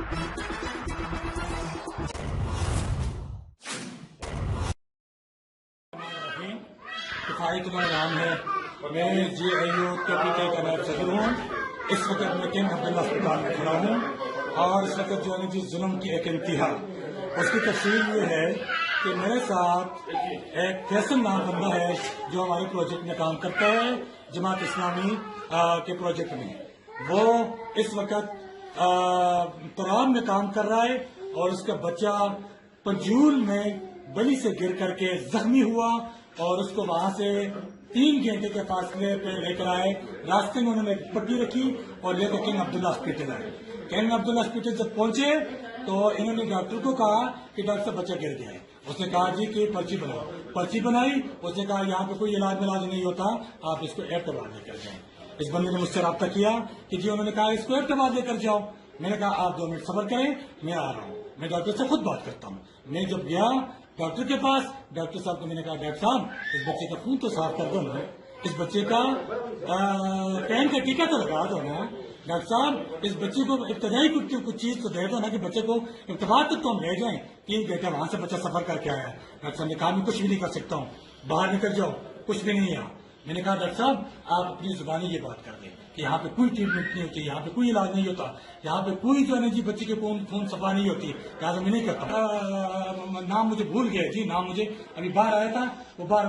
इतना नाम है, मैं GIO KPK का नायब सदर हूँ। इस वक्त मैं किंग अब्दुल्ला अस्पताल में खड़ा हूँ और इस वक्त जो है जी जुल्म की एक इंतहा, उसकी तफसील ये है कि मेरे साथ एक फैसल नाम बंदा है जो हमारे प्रोजेक्ट में काम करता है, जमात इस्लामी के प्रोजेक्ट में। वो इस वक्त तराम में काम कर रहा है और उसका बच्चा पंजूल में बली से गिर करके जख्मी हुआ और उसको वहां से 3 घंटे के फासले पे लेकर आए। रास्ते में उन्होंने पट्टी रखी और लेकर किंग अब्दुल्ला हॉस्पिटल आए। किंग अब्दुल्ला हॉस्पिटल जब पहुंचे तो इन्होंने डॉक्टर को कहा कि डॉक्टर साहब बच्चा गिर गया है। उसने कहा जी कि पर्ची बनाओ। पर्ची बनाई। उसने कहा यहाँ पे कोई इलाज नहीं होता, आप इसको एबटाबाद लेकर जाएं। इस बंदे ने मुझसे रब्ता किया कि जी उन्होंने कहा इसको एबटाबाद लेकर जाओ। मैंने कहा आप 2 मिनट सब्र करें, मैं आ रहा हूँ, मैं डॉक्टर से खुद बात करता हूँ। मैं जब गया डॉक्टर के पास, डॉक्टर साहब को मैंने कहा डॉक्टर साहब इस बच्चे का खून तो साफ कर दो ना, इस बच्चे का पैन का टीका तो लगा दो ना, डॉक्टर साहब इस बच्चे को इब्तदाई कुछ चीज तो दे दो ना कि बच्चे को इब्तदा तक तो हम ले जाएं। 3 घंटे वहां से बच्चा सफर करके आया। डॉक्टर साहब ने कहा मैं कुछ भी नहीं कर सकता हूँ, बाहर निकल जाओ, कुछ भी नहीं है। मैंने कहा डॉक्टर साहब आप अपनी जुबानी ये बात कर दें कि यहाँ पे कोई ट्रीटमेंट नहीं होती, यहाँ पे कोई इलाज नहीं होता, यहाँ पे कोई जो है ना जी बच्चे के खून सफा नहीं होती, लिहाजा मैं नहीं करता। नाम मुझे भूल गया जी, नाम मुझे अभी बाहर आया था, वो बाहर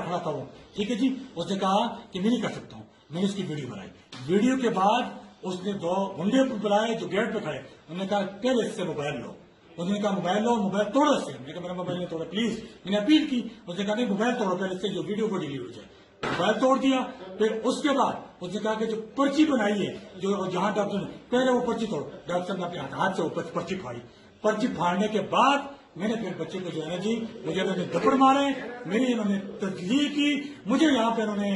खड़ा था वो, ठीक है जी। उसने कहा कि मैं नहीं कर सकता हूँ। मैंने उसकी वीडियो बनाई। वीडियो के बाद उसने 2 गुंडे बुलाए जो गेट पे खड़े। उन्होंने कहा पहले इससे मोबाइल लो। उसने कहा मोबाइल लो, मोबाइल तोड़ो इससे। मैंने कहा मेरा मोबाइल नहीं तोड़ा प्लीज। मैंने अपील की। उसने कहा नहीं मोबाइल तोड़ो पहले इससे, जो वीडियो को डिलीट हो जाए। मोबाइल तोड़ दिया। फिर उसके बाद उसने कहा कि जो पर्ची बनाई है, जो जहां डॉक्टर ने पहले वो पर्ची तोड़। डॉक्टर साहब ने अपने हाथ से वो पर्ची फाड़ी। पर्ची फाड़ने के बाद मैंने फिर बच्चे को जो है ना जी, मुझे इन्होंने थप्पड़ मारे, मेरी इन्होंने तस्लील की, मुझे यहाँ पे इन्होंने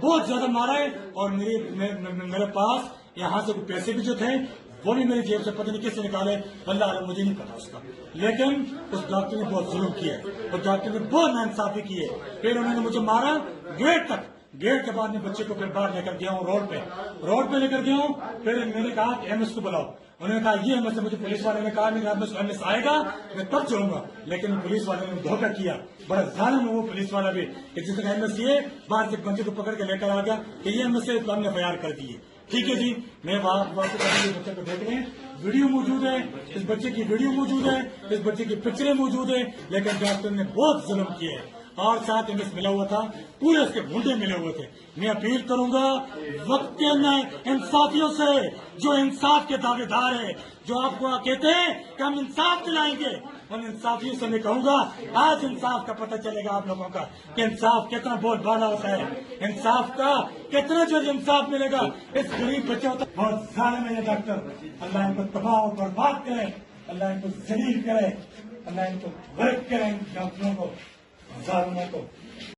बहुत ज्यादा मारा है। और मेरे पास यहाँ से पैसे भी जो थे वो भी मेरी जेब से पता नहीं किससे निकाले, अल्लाह मुझे नहीं पता उसका। लेकिन उस डॉक्टर ने बहुत जुल्म किया है, उस डॉक्टर ने बहुत नाइंसाफी की है। फिर उन्होंने मुझे मारा गेट तक। गेट के बाद मैं बच्चे को फिर बाहर लेकर गया हूँ, रोड पे लेकर गया हूँ। फिर मैंने कहा कि एमएस को बुलाओ। उन्होंने कहा ये एमएस, मुझे पुलिस वाले ने कहा एमएस आएगा मैं तब जाऊंगा, लेकिन पुलिस वाले ने धोखा किया। बड़ा जालिम है वो पुलिस वाला भी कि जिसने एमएस ये बाहर से बच्चे को पकड़ के लेकर आ गया कि ये एमएस से हमने फैयार कर दिए। ठीक है जी, मैं बच्चे को देख रहे हैं, वीडियो मौजूद है, इस बच्चे की वीडियो मौजूद है, इस बच्चे की पिक्चरें मौजूद है। लेकिन डॉक्टर ने बहुत जुल्म किए है और साथ एमएस मिला हुआ था, पूरे उसके मुंडे मिले हुए थे। मैं अपील करूंगा वक्त के इंसाफियों से, जो इंसाफ के दावेदार है, जो आपको कहते हैं कि हम इंसाफ दिलाएंगे, उन इंसाफियों से मैं कहूंगा आज इंसाफ का पता चलेगा आप लोगों का कि इंसाफ कितना बहुत बड़ा होता है, इंसाफ का कितना जो इंसाफ मिलेगा इस गरीब बच्चों को। बहुत जालिम है ये डॉक्टर, अल्लाह इनको तबाह और बर्बाद करे, अल्लाह इनको जलील करे, अल्लाह इनको वर्क करे, इन डॉक्टरों को, जालिमों को।